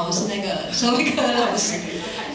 好，我是那个社会科的老师。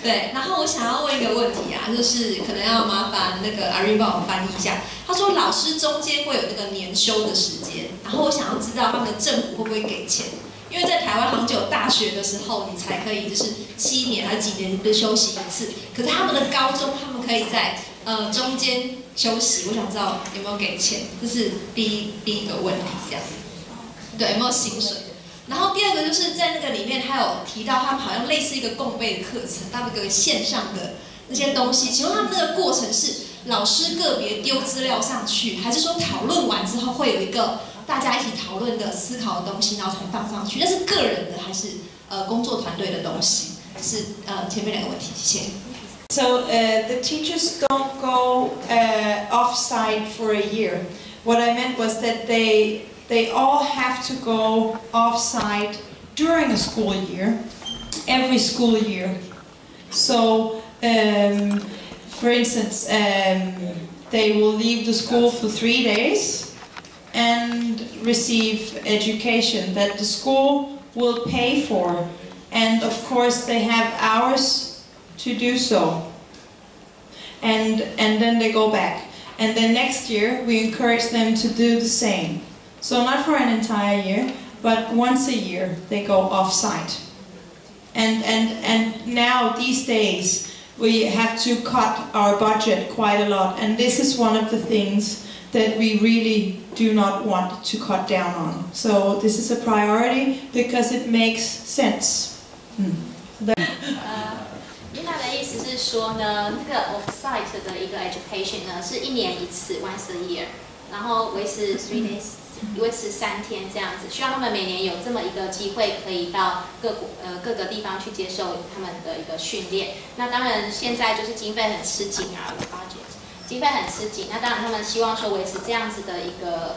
对，然后我想要问一个问题啊，就是可能要麻烦那个阿瑞帮我翻译一下。他说老师中间会有那个年休的时间，然后我想要知道他们的政府会不会给钱？因为在台湾好像只有大学的时候你才可以，就是7年还是几年的休息一次，可是他们的高中他们可以在中间休息，我想知道有没有给钱，这是第一个问题，这样。对，有没有薪水？然后第二个就是在那个里面，他有提到他们好像类似一个共备的课程，他们有个线上的那些东西，请问他们那个过程是老师个别丢资料上去，还是说讨论完之后会有一个大家一起讨论的思考的东西，然后才放上去？那是个人的还是工作团队的东西？是前面2个问题，谢谢。So the teachers don't go off-site for a year. What I meant was that they all have to go off-site during a school year, every school year. So, for instance, they will leave the school for 3 days and receive education that the school will pay for. And of course they have hours to do so. And then they go back. And then next year we encourage them to do the same. So not for an entire year, but once a year they go off-site. And now these days we have to cut our budget quite a lot, and this is one of the things that we really do not want to cut down on. So this is a priority because it makes sense. 琳达的意思是说呢，那个 off-site 的一个 education 呢是1年1次 once a year， 然后维持3 days， 维持3天这样子，希望他们每年有这么一个机会，可以到各个地方去接受他们的一个训练。那当然现在就是经费很吃紧啊 ，budget 经费很吃紧。那当然他们希望说维持这样子的一个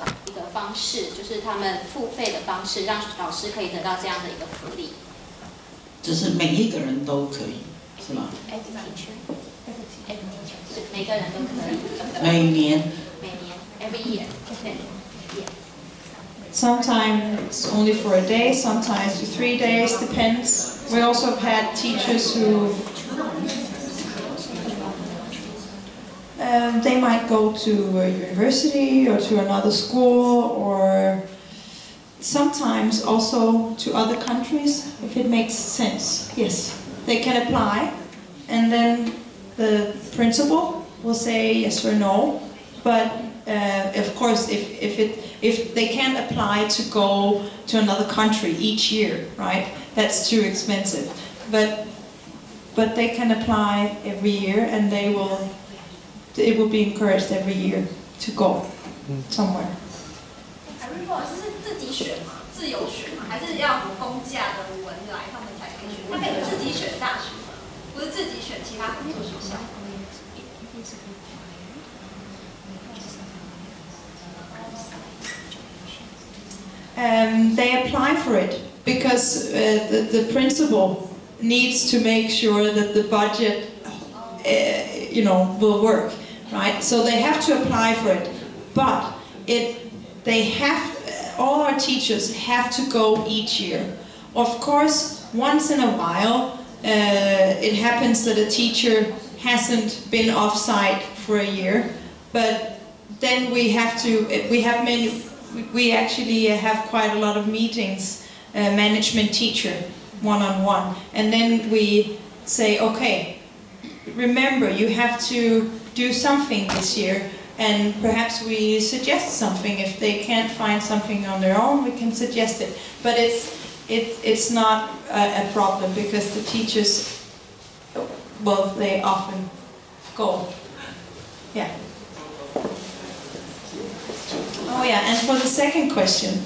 方式，就是他们付费的方式，让老师可以得到这样的一个福利。就是每一个人都可以，是吗？每个人都可以。每年 ，every year， Sometimes only for a day, sometimes for 3 days, depends. We also have had teachers who they might go to a university or to another school, or sometimes also to other countries, if it makes sense. Yes, they can apply, and then the principal will say yes or no. But of course, if they can't apply to go to another country each year, right? That's too expensive. But they can apply every year, and it will be encouraged every year to go somewhere. 这是自己选吗？自由选吗？还是要公假的文来他们才可以选？他可以自己选大学吗？不是自己选其他合作学校。They apply for it because the principal needs to make sure that the budget, will work, right? So they have to apply for it, but all our teachers have to go each year. Of course, once in a while, it happens that a teacher hasn't been off-site for a year, but then we actually have quite a lot of meetings, management teacher, one-on-one, and then we say, okay, remember you have to do something this year, and perhaps we suggest something. If they can't find something on their own, we can suggest it. But it's not a problem because the teachers, well, they often go. Yeah. Oh yeah, and for the second question,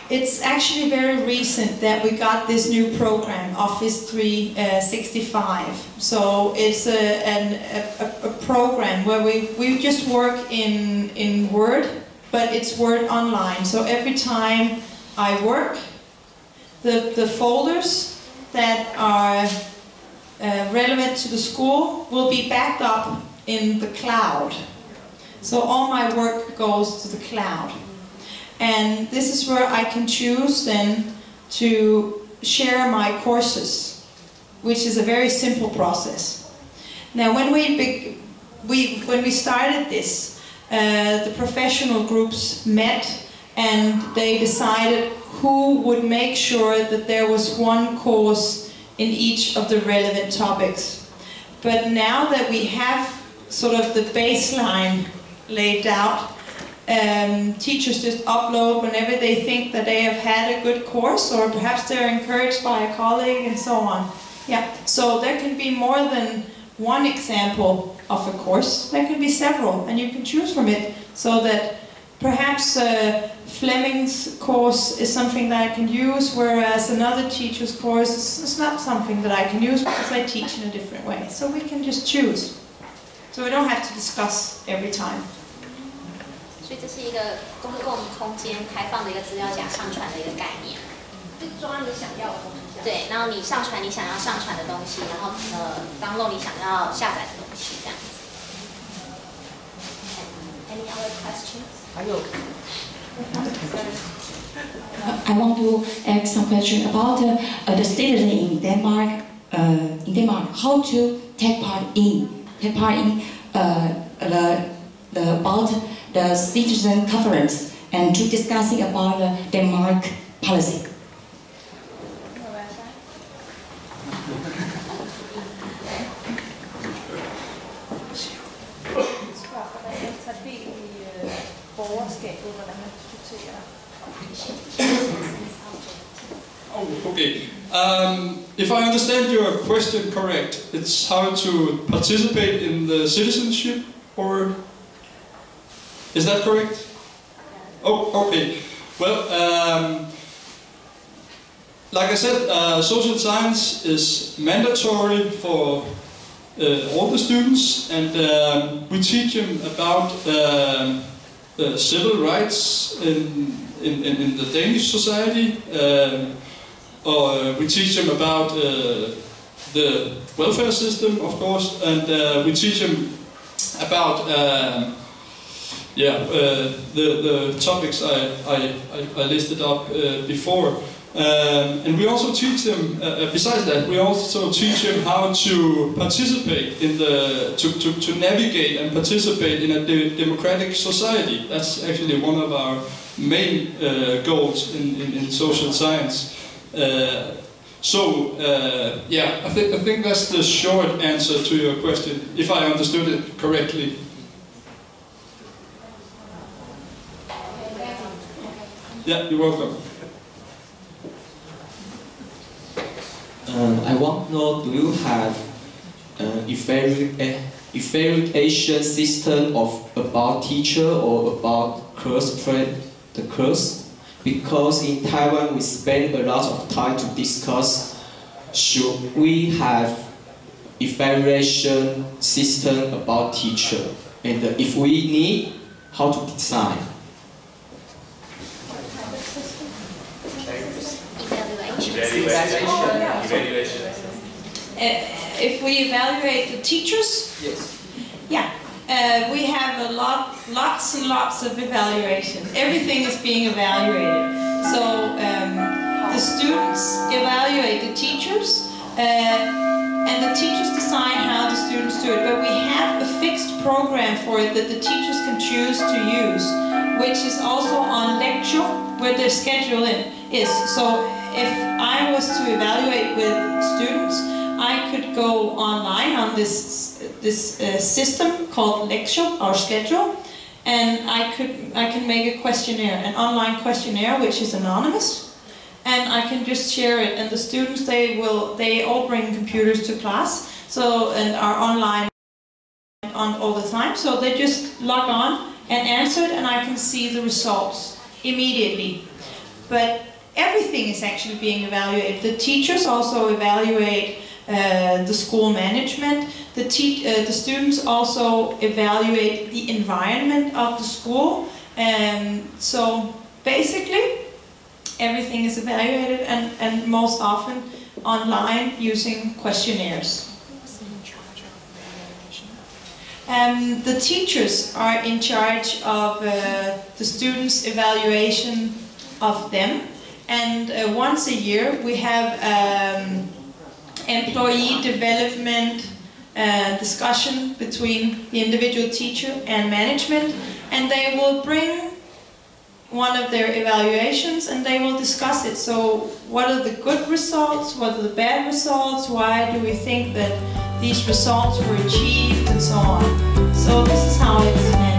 it's actually very recent that we got this new program, Office 365. So it's a program where we just work in Word, but it's Word online. So every time I work, the folders that are relevant to the school will be backed up in the cloud. So all my work goes to the cloud. And this is where I can choose then to share my courses, which is a very simple process. Now, when we started this, the professional groups met and they decided who would make sure that there was one course in each of the relevant topics. But now that we have sort of the baseline laid out, teachers just upload whenever they think that they have had a good course, or perhaps they're encouraged by a colleague and so on. Yeah, so there can be more than one example of a course. There can be several, and you can choose from it, so that perhaps Fleming's course is something that I can use, whereas another teacher's course is not something that I can use because I teach in a different way. So we can just choose. So we don't have to discuss every time. 所以这是一个公共空间开放的一个资料夹上传的一个概念。就抓你想要的东西。对，然后你上传你想要上传的东西，然后download 你想要下载的东西，这样子。Any other questions? 还有。I want to ask some question about the citizen in Denmark. How to take part in about the citizen conference and to discussing about the Denmark policy. Oh, okay. If I understand your question correct, it's how to participate in the citizenship, or is that correct? Oh, okay. Well, like I said, social science is mandatory for all the students, and we teach them about civil rights in the Danish society, or we teach them about the welfare system, of course, and we teach them about the topics I listed up before. And we also teach them, besides that, we also teach them how to participate in to navigate and participate in a democratic society. That's actually one of our main goals in social science. I think that's the short answer to your question, if I understood it correctly. Yeah, you're welcome. I want to know, do you have evaluation system about teacher or about the course? Because in Taiwan we spend a lot of time to discuss, should we have evaluation system about teacher, and if we need, how to design? Evaluation. If we evaluate the teachers? Yes. Yeah. We have lots and lots of evaluation. Everything is being evaluated. So the students evaluate the teachers, and the teachers decide how the students do it. But we have a fixed program for it that the teachers can choose to use, which is also on lecture, where their schedule is. So if I was to evaluate with students, I could go online on this system called lecture or schedule, and I can make a questionnaire, an online questionnaire, which is anonymous, and I can just share it. And the students, they all bring computers to class, and are online all the time. So they just log on and answer it, and I can see the results immediately. But everything is actually being evaluated. The teachers also evaluate the school management. The students also evaluate the environment of the school. So basically, everything is evaluated, and most often online using questionnaires. The teachers are in charge of the students' evaluation of them, And once a year we have employee development discussion between the individual teacher and management, and they will bring one of their evaluations and they will discuss it. So what are the good results, what are the bad results, why do we think that these results were achieved, and so on. So this is how it's managed.